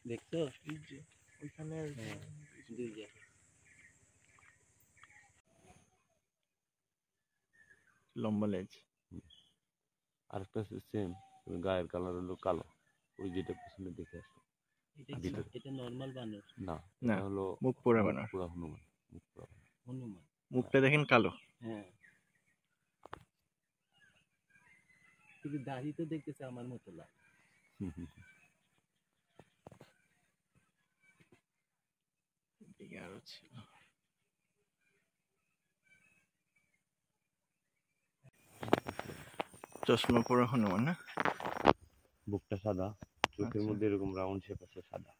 দেখছো ওইখানে দুই জায়গা লম্বা লেজ আর একটা সেম গায়ের কালার হলো কালো ওই যেটা পিছনে দেখে আসলো এটা নরমাল বানর না না হলো মুখ পোড়া বানর পুরা হনুমান মুখ পোড়া হনুমান মুখটা দেখেন কালো হ্যাঁ কিন্তু দাড়ি তো দেখতেছে আমার মতো লাল আরো ছিল চশমা পরা হনুমান না বুকটা সাদা চোখের মধ্যে এরকম রাউন্ড শেপ আছে সাদা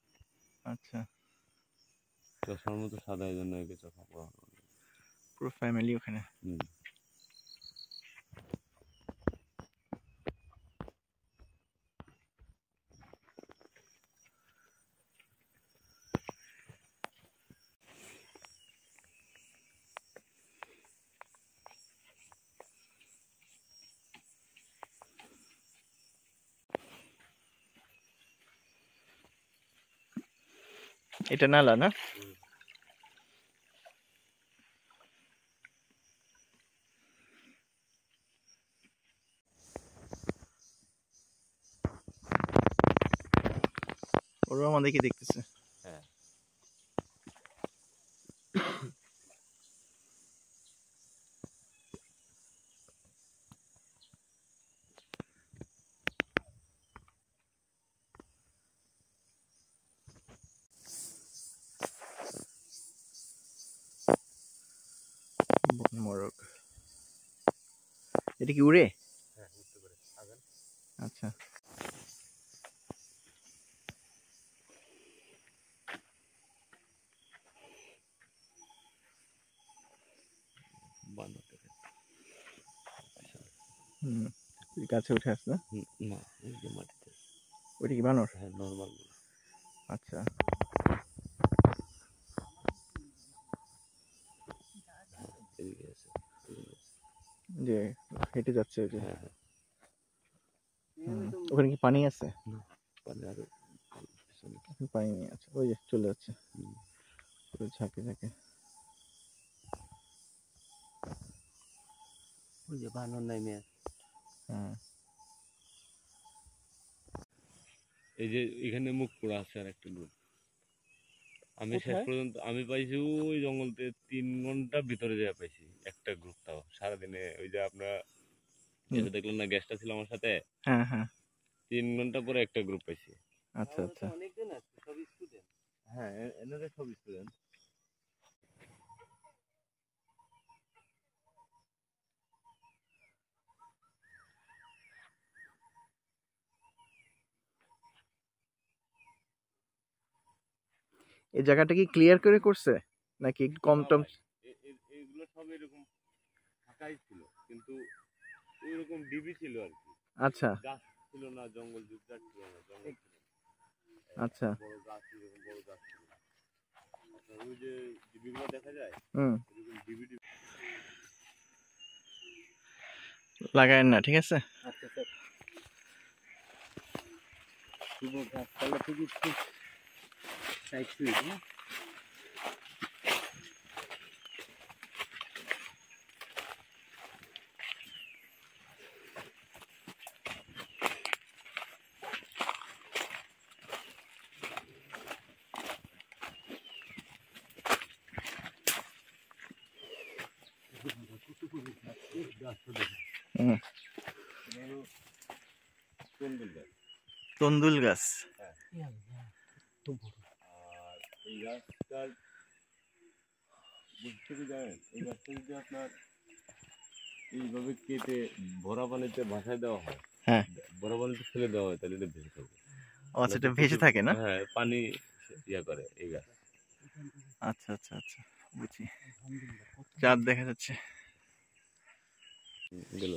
আচ্ছা চশমার মতো সাদা এই জন্য একে চশমা পরা হনুমান পুরো ফ্যামিলি ওখানে এটা নালা না ওরা আমাদেরকে দেখতেছে হ্যাঁ মোরগ এটা কি উড়ে হ্যাঁ উড়তে পারে আচ্ছা গাছে উঠে আসছে না এই যে মাটিতে ওইটা কি বানর হ্যাঁ নরমাল আচ্ছা যে হেঁটে যাচ্ছে ওই যে ওখানে কি পানি আছে পানি আরো পানি নেই আছে ওই যে চলে যাচ্ছে ঝাঁকে ঝাঁকে ওই যে বানর নাই মেয়ে হ্যাঁ এই যে এখানে মুখ পোড়া আছে আর একটা গ্রুপ আমি শেষ পর্যন্ত আমি পাইছি ওই জঙ্গলতে 3 ঘন্টা ভিতরে যাওয়া পাইছি একটা গ্রুপ তাও সারাদিনে ওই যে আপনারা যেটা দেখলেন না গ্যাসটা ছিল আমার সাথে হ্যাঁ হ্যাঁ 3 ঘন্টা পরে একটা গ্রুপ পাইছি আচ্ছা আচ্ছা অনেকজন আছে সব স্টুডেন্ট হ্যাঁ এনারা সব স্টুডেন্ট এই জায়গাটা কি ক্লিয়ার করে করছে নাকি কম টম এগুলো সব এরকম ফাঁকাই ছিল কিন্তু ওইরকম ডিবি ছিল আর কি আচ্ছা গাছ ছিল না জঙ্গল জুপজাট ছিল না জঙ্গল ছিল আচ্ছা বড় গাছ এরকম বড় গাছ ছিল ওই যে ডিবিগুলো দেখা যায় এরকম ডিবি লাগায়েন না ঠিক আছে আচ্ছা স্যার শুভ গাছপালা থেকে সাইড সুইট না হুম, তন্দুল গাছ। তন্দুল গাছ। আর এই গাছটার বুঝতে কি জানেন, এই গাছটা যদি আপনার এইভাবে কেটে ভরা পানিতে ভাসায় দেওয়া হয়, হ্যাঁ, ভরা পানিতে ফেলে দেওয়া হয়, তাহলে এটা ভেসে থাকবে। ও আচ্ছা, এটা ভেসে থাকে না? হ্যাঁ, পানি ইয়া করে এই গাছ। আচ্ছা আচ্ছা আচ্ছা, বুঝছি। চাঁদ দেখা যাচ্ছে। গেল।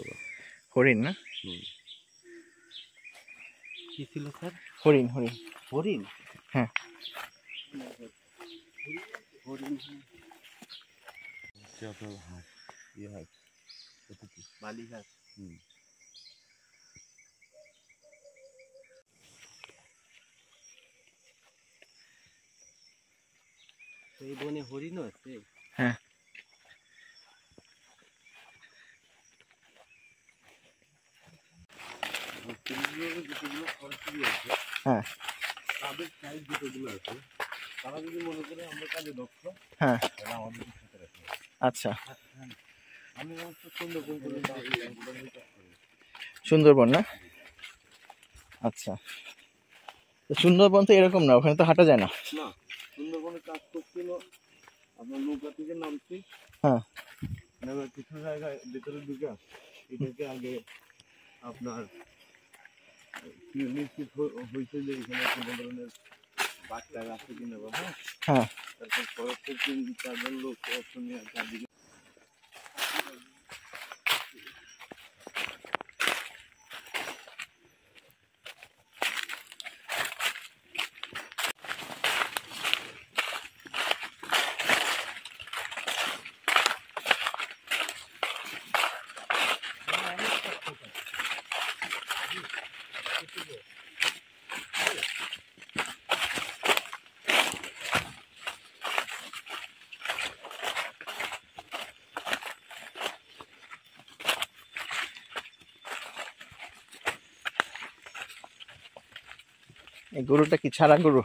হরিণ না? কি ছিল স্যার? হরিণ হরিণ। হরিণ? হ্যাঁ। হরিণ হচ্ছে আপনার হাঁস, ইয়ে হাঁস, বালি ঘাস। এই বনে হরিণও আছে? হ্যাঁ। যেগুলো সরাসরি আছে, হ্যাঁ, তাদের সাইড যেগুলো আছে, তারা যদি মনে করে আমরা কাজে দক্ষ, হ্যাঁ, তাহলে আমাদের সাথে রাখবে। আচ্ছা। আমি অবশ্য সুন্দরবন পর্যন্ত সুন্দরবন না? আচ্ছা, তো সুন্দরবন তো এরকম না, ওখানে তো হাঁটা যায় না। না, সুন্দরবনে কাজ করছিল আপনার নৌকা থেকে নামছি, হ্যাঁ, নামে কিছু জায়গায় ভিতরে ঢুকে এটাকে আগে আপনার নিশ্চিত হয়েছে যে এখানে কোনো ধরনের বাচ্চা আছে কিনা বা, হ্যাঁ, হ্যাঁ, তারপর ফরেস্টের 3-4 লোক অস্ত্র নিয়ে চারদিকে। এই গরুটা কি ছাড়া গরু?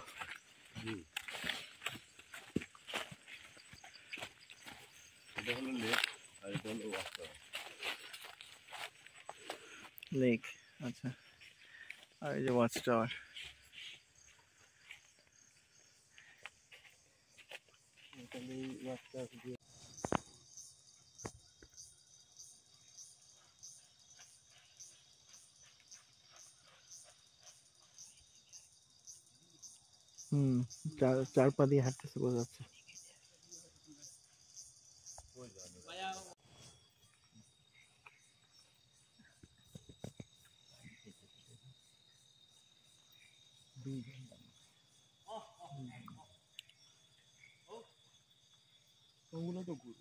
এটা হলো লেক আর এটা হলো ওয়াটার। লেক, আচ্ছা। আর এই যে ওয়াচ টাওয়ার। হুম, চার পা দিয়ে হাঁটতেছে বোঝা যাচ্ছে। ওগুলো তো গরু।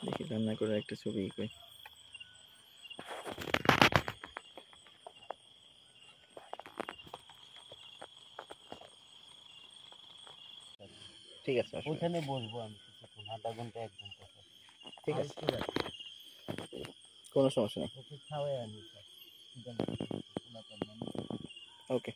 দেখি রান্না করে একটা ছবি কই। ঠিক আছে, ওখানে বসবো আমি কিছুক্ষণ, আধা ঘন্টা 1 ঘন্টা। ঠিক আছে, কোনো সমস্যা নেই। ওকে খাওয়াই আনি স্যার। ওকে।